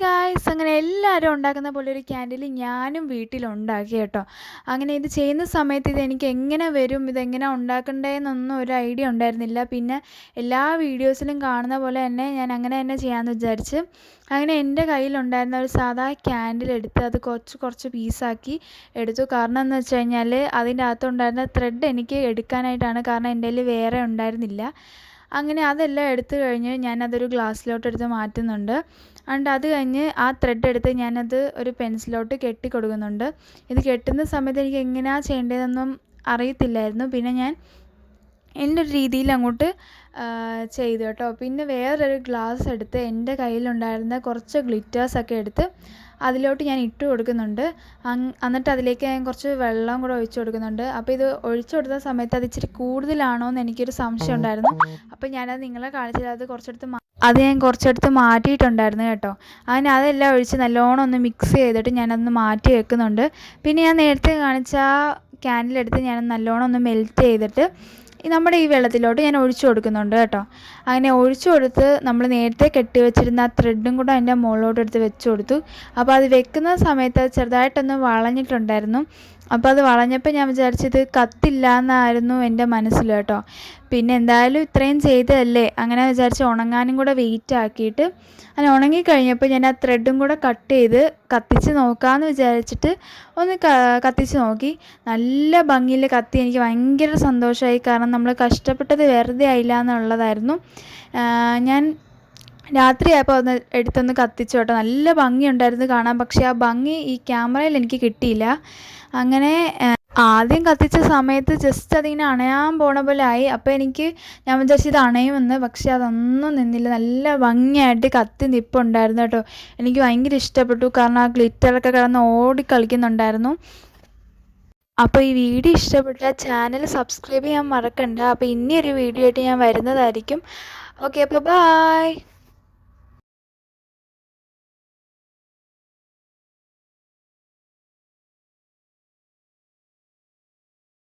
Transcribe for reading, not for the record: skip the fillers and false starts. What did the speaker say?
Guys, അങ്ങനെ എല്ലാവരും ഉണ്ടാക്കുന്ന പോലെ ഒരു ക്യാൻഡിൽ ഞാനും വീട്ടിലുണ്ടാക്കി കേട്ടോ. അങ്ങനെ ഇത് ചെയ്യുന്ന സമയത്ത് ഇതെനിക്ക് എങ്ങനെ വരും, ഇതെങ്ങനെ ഉണ്ടാക്കണ്ടേന്നൊന്നും ഒരു ഐഡിയ ഉണ്ടായിരുന്നില്ല. പിന്നെ എല്ലാ വീഡിയോസിലും കാണുന്ന പോലെ തന്നെ ഞാൻ അങ്ങനെ തന്നെ ചെയ്യാമെന്ന് വിചാരിച്ച് അങ്ങനെ എൻ്റെ കയ്യിലുണ്ടായിരുന്ന ഒരു സാധാ ക്യാൻഡിൽ എടുത്ത് അത് കുറച്ച് പീസാക്കി എടുത്തു. കാരണം എന്ന് വെച്ച് കഴിഞ്ഞാൽ അതിൻ്റെ അകത്തുണ്ടായിരുന്ന ത്രെഡ് എനിക്ക് എടുക്കാനായിട്ടാണ്. കാരണം എൻ്റെ കയ്യിൽ വേറെ ഉണ്ടായിരുന്നില്ല. അങ്ങനെ അതെല്ലാം എടുത്തു കഴിഞ്ഞ് ഞാനതൊരു ഗ്ലാസ്സിലോട്ട് എടുത്ത് മാറ്റുന്നുണ്ട്. എന്നിട്ട് അത് കഴിഞ്ഞ് ആ ത്രെഡ് എടുത്ത് ഞാനത് ഒരു പെൻസിലോട്ട് കെട്ടി കൊടുക്കുന്നുണ്ട്. ഇത് കെട്ടുന്ന സമയത്ത് എനിക്ക് എങ്ങനെയാണ് ചെയ്യേണ്ടതെന്നൊന്നും അറിയത്തില്ലായിരുന്നു. പിന്നെ ഞാൻ എൻ്റെ ഒരു രീതിയിൽ അങ്ങോട്ട് ചെയ്തു കേട്ടോ. പിന്നെ വേറൊരു ഗ്ലാസ് എടുത്ത് എൻ്റെ കയ്യിലുണ്ടായിരുന്ന കുറച്ച് ഗ്ലിറ്റേഴ്സൊക്കെ എടുത്ത് അതിലോട്ട് ഞാൻ ഇട്ട് കൊടുക്കുന്നുണ്ട്. എന്നിട്ട് അതിലേക്ക് ഞാൻ കുറച്ച് വെള്ളം കൂടെ ഒഴിച്ചു കൊടുക്കുന്നുണ്ട്. അപ്പോൾ ഇത് ഒഴിച്ചു കൊടുത്ത സമയത്ത് അത് ഇച്ചിരി കൂടുതലാണോ എന്ന് എനിക്കൊരു സംശയം ഉണ്ടായിരുന്നു. അപ്പോൾ ഞാനത് നിങ്ങളെ കാണിച്ചത് അത് ഞാൻ കുറച്ചെടുത്ത് മാറ്റിയിട്ടുണ്ടായിരുന്നു കേട്ടോ. അങ്ങനെ അതെല്ലാം ഒഴിച്ച് നല്ലോണം ഒന്ന് മിക്സ് ചെയ്തിട്ട് ഞാനതൊന്ന് മാറ്റി വെക്കുന്നുണ്ട്. പിന്നെ ഞാൻ നേരത്തെ കാണിച്ച ആ ക്യാൻഡിലെടുത്ത് ഞാൻ നല്ലോണം ഒന്ന് മെൽറ്റ് ചെയ്തിട്ട് നമ്മുടെ ഈ വെള്ളത്തിലോട്ട് ഞാൻ ഒഴിച്ചു കൊടുക്കുന്നുണ്ട് കേട്ടോ. അങ്ങനെ ഒഴിച്ചു കൊടുത്ത് നമ്മൾ നേരത്തെ കെട്ടി വെച്ചിരുന്ന ആ ത്രെഡും കൂടെ അതിൻ്റെ മുകളിലോട്ട് എടുത്ത് വെച്ച് കൊടുത്തു. അപ്പോൾ അത് വെക്കുന്ന സമയത്ത് ചെറുതായിട്ടൊന്ന് വളഞ്ഞിട്ടുണ്ടായിരുന്നു. അപ്പോൾ അത് വളഞ്ഞപ്പോൾ ഞാൻ വിചാരിച്ചത് കത്തില്ല എന്നായിരുന്നു എൻ്റെ മനസ്സിൽ കേട്ടോ. പിന്നെ എന്തായാലും ഇത്രയും ചെയ്തതല്ലേ, അങ്ങനെ വിചാരിച്ച് ഉണങ്ങാനും കൂടെ വെയിറ്റ് ആക്കിയിട്ട് അങ്ങനെ ഉണങ്ങിക്കഴിഞ്ഞപ്പോൾ ഞാൻ ആ ത്രെഡും കൂടെ കട്ട് ചെയ്ത് കത്തിച്ച് നോക്കാമെന്ന് വിചാരിച്ചിട്ട് ഒന്ന് കത്തിച്ച് നോക്കി. നല്ല ഭംഗിയിൽ കത്തി. എനിക്ക് ഭയങ്കര സന്തോഷമായി. കാരണം നമ്മൾ കഷ്ടപ്പെട്ടത് വെറുതെ ആയില്ല എന്നുള്ളതായിരുന്നു. ഞാൻ രാത്രിയായപ്പോൾ ഒന്ന് എടുത്തൊന്ന് കത്തിച്ചു കേട്ടോ. നല്ല ഭംഗിയുണ്ടായിരുന്നു കാണാൻ. പക്ഷേ ആ ഭംഗി ഈ ക്യാമറയിൽ എനിക്ക് കിട്ടിയില്ല. അങ്ങനെ ആദ്യം കത്തിച്ച സമയത്ത് ജസ്റ്റ് അതിങ്ങനെ അണയാൻ പോണ പോലെ ആയി. അപ്പോൾ ഞാൻ വിചാരിച്ചു ഇത് അണയുമെന്ന്. പക്ഷേ അതൊന്നും നിന്നില്ല. നല്ല ഭംഗിയായിട്ട് കത്തി നിൽപ്പുണ്ടായിരുന്നു കേട്ടോ. എനിക്ക് ഭയങ്കര ഇഷ്ടപ്പെട്ടു. കാരണം ആ ഗ്ലിറ്ററൊക്കെ കിടന്ന് ഓടിക്കളിക്കുന്നുണ്ടായിരുന്നു. അപ്പോൾ ഈ വീഡിയോ ഇഷ്ടപ്പെട്ടാൽ ചാനൽ സബ്സ്ക്രൈബ് ചെയ്യാൻ മറക്കണ്ട. അപ്പോൾ ഇനിയൊരു വീഡിയോ ആയിട്ട് ഞാൻ വരുന്നതായിരിക്കും. ഓക്കെ, അപ്പോൾ ബൈ.